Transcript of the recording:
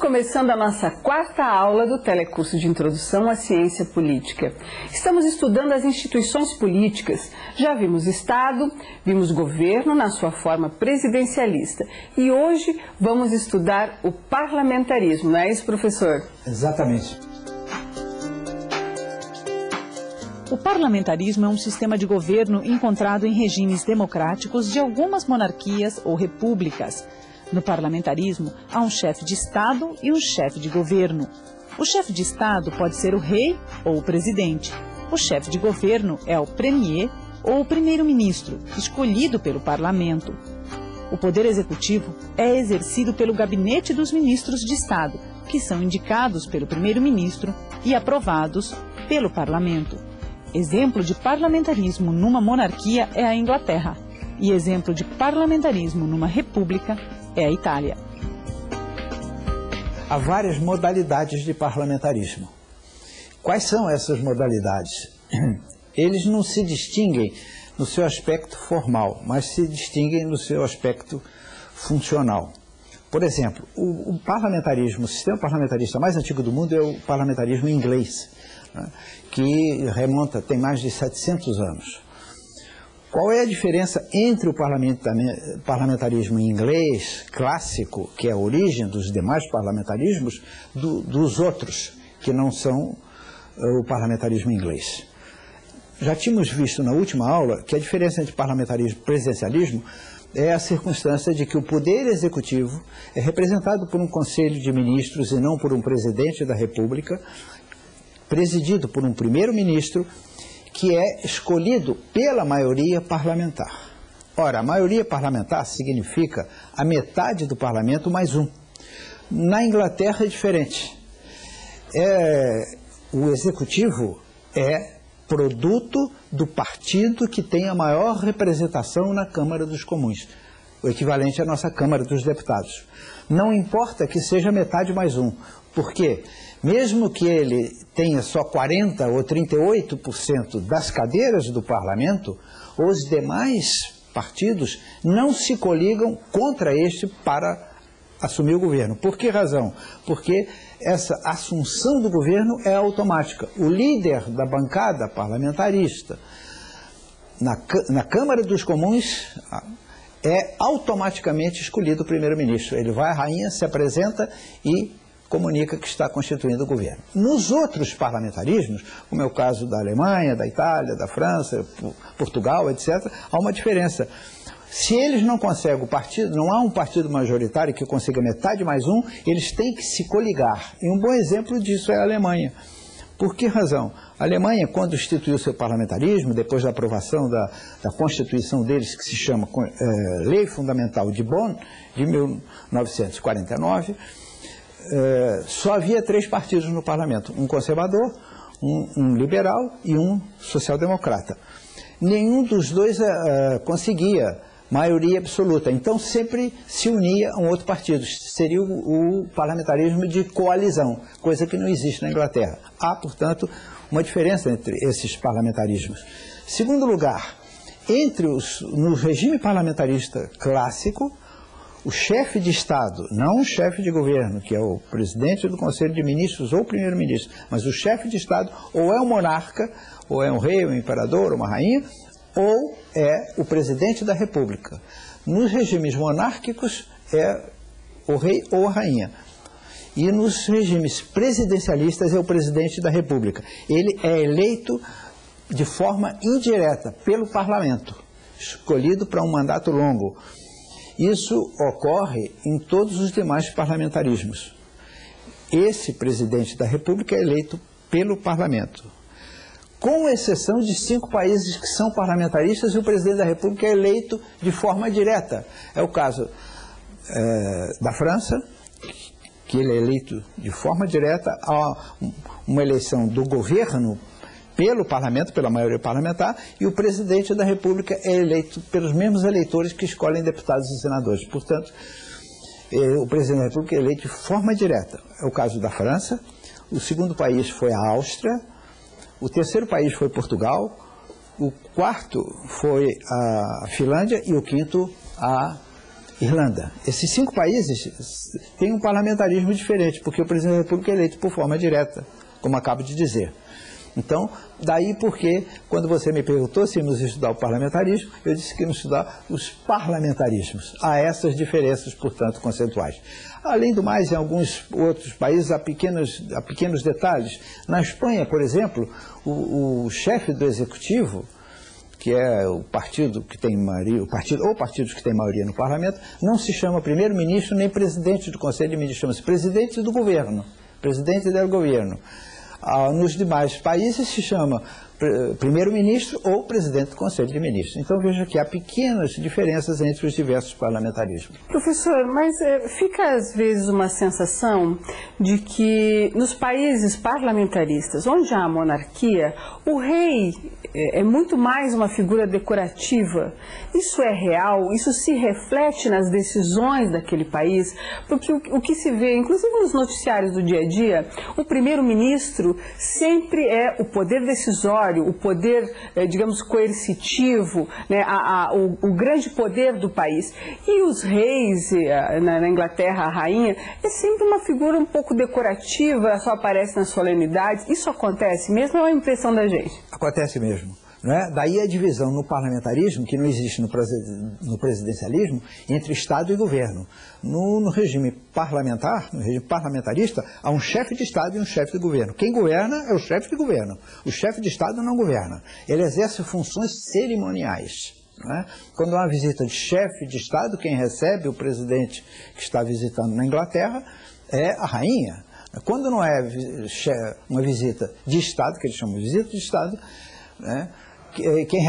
começando a nossa quarta aula do telecurso de Introdução à Ciência Política. Estamos estudando as instituições políticas. Já vimos Estado, vimos governo na sua forma presidencialista. E hoje vamos estudar o parlamentarismo, não é isso, professor? Exatamente. O parlamentarismo é um sistema de governo encontrado em regimes democráticos de algumas monarquias ou repúblicas. No parlamentarismo, há um chefe de Estado e um chefe de governo. O chefe de Estado pode ser o rei ou o presidente. O chefe de governo é o premier ou o primeiro-ministro, escolhido pelo parlamento. O poder executivo é exercido pelo gabinete dos ministros de Estado, que são indicados pelo primeiro-ministro e aprovados pelo parlamento. Exemplo de parlamentarismo numa monarquia é a Inglaterra, e exemplo de parlamentarismo numa república é a Itália. Há várias modalidades de parlamentarismo. Quais são essas modalidades? Eles não se distinguem no seu aspecto formal, mas se distinguem no seu aspecto funcional. Por exemplo, o parlamentarismo, o sistema parlamentarista mais antigo do mundo é o parlamentarismo inglês, né, que remonta, tem mais de 700 anos. Qual é a diferença entre o parlamentarismo inglês clássico, que é a origem dos demais parlamentarismos, dos outros, que não são o parlamentarismo inglês? Já tínhamos visto na última aula que a diferença entre parlamentarismo e presidencialismo é a circunstância de que o poder executivo é representado por um conselho de ministros e não por um presidente da República, presidido por um primeiro-ministro, que é escolhido pela maioria parlamentar. Ora, a maioria parlamentar significa a metade do parlamento mais um. Na Inglaterra é diferente. O executivo é produto do partido que tem a maior representação na Câmara dos Comuns, o equivalente à nossa Câmara dos Deputados. Não importa que seja metade mais um, porque mesmo que ele tenha só 40% ou 38% das cadeiras do parlamento, os demais partidos não se coligam contra este para assumir o governo. Por que razão? Porque essa assunção do governo é automática. O líder da bancada parlamentarista na Câmara dos Comuns é automaticamente escolhido o primeiro-ministro. Ele vai à rainha, se apresenta e comunica que está constituindo o governo. Nos outros parlamentarismos, como é o caso da Alemanha, da Itália, da França, Portugal, etc., há uma diferença. Se eles não conseguem o partido, não há um partido majoritário que consiga metade mais um, eles têm que se coligar. E um bom exemplo disso é a Alemanha. Por que razão? A Alemanha, quando instituiu seu parlamentarismo, depois da aprovação da Constituição deles, que se chama Lei Fundamental de Bonn, de 1949, só havia 3 partidos no parlamento, um conservador, um liberal e um social-democrata. Nenhum dos dois conseguia maioria absoluta, então sempre se unia a um outro partido. Seria o parlamentarismo de coalizão, coisa que não existe na Inglaterra. Há, portanto, uma diferença entre esses parlamentarismos. Segundo lugar, no regime parlamentarista clássico, o chefe de Estado, não o chefe de governo, que é o presidente do Conselho de Ministros ou o primeiro-ministro, mas o chefe de Estado ou é um monarca, ou é um rei, um imperador, uma rainha, ou é o presidente da República. Nos regimes monárquicos é o rei ou a rainha. E nos regimes presidencialistas é o presidente da República. Ele é eleito de forma indireta pelo parlamento, escolhido para um mandato longo. Isso ocorre em todos os demais parlamentarismos. Esse presidente da República é eleito pelo parlamento. Com exceção de 5 países que são parlamentaristas e o presidente da República é eleito de forma direta. É o caso da França, que ele é eleito de forma direta, há uma eleição do governo pelo parlamento, pela maioria parlamentar, e o presidente da República é eleito pelos mesmos eleitores que escolhem deputados e senadores. Portanto, o presidente da República é eleito de forma direta. É o caso da França, o segundo país foi a Áustria, o terceiro país foi Portugal, o quarto foi a Finlândia e o quinto a Irlanda. Esses 5 países têm um parlamentarismo diferente, porque o presidente da República é eleito por forma direta, como acabo de dizer. Então, daí porque, quando você me perguntou se íamos estudar o parlamentarismo, eu disse que íamos estudar os parlamentarismos. Há essas diferenças, portanto, conceituais. Além do mais, em alguns outros países há pequenos detalhes. Na Espanha, por exemplo, o chefe do executivo, que é o partido que tem maioria, ou partidos que têm maioria no parlamento, não se chama primeiro-ministro nem presidente do Conselho de Ministros, chama-se presidente do governo, presidente do governo. Nos demais países se chama primeiro-ministro ou presidente do Conselho de Ministros. Então veja que há pequenas diferenças entre os diversos parlamentarismos. Professor, mas fica às vezes uma sensação de que nos países parlamentaristas, onde há monarquia, o rei é muito mais uma figura decorativa. Isso é real? Isso se reflete nas decisões daquele país? Porque o que se vê, inclusive nos noticiários do dia a dia, o primeiro-ministro sempre é o poder decisório, o poder, digamos, coercitivo, né, o grande poder do país. E os reis, na Inglaterra, a rainha, é sempre uma figura um pouco decorativa, só aparece nas solenidades. Isso acontece mesmo ou é uma impressão da gente? Acontece mesmo. Não é? Daí a divisão no parlamentarismo, que não existe no presidencialismo, entre Estado e governo. No regime parlamentar, no regime parlamentarista, há um chefe de Estado e um chefe de governo. Quem governa é o chefe de governo. O chefe de Estado não governa. Ele exerce funções cerimoniais. Não é? Quando há uma visita de chefe de Estado, quem recebe o presidente que está visitando na Inglaterra é a rainha. Quando não é uma visita de Estado, que eles chamam de visita de Estado, né? Quem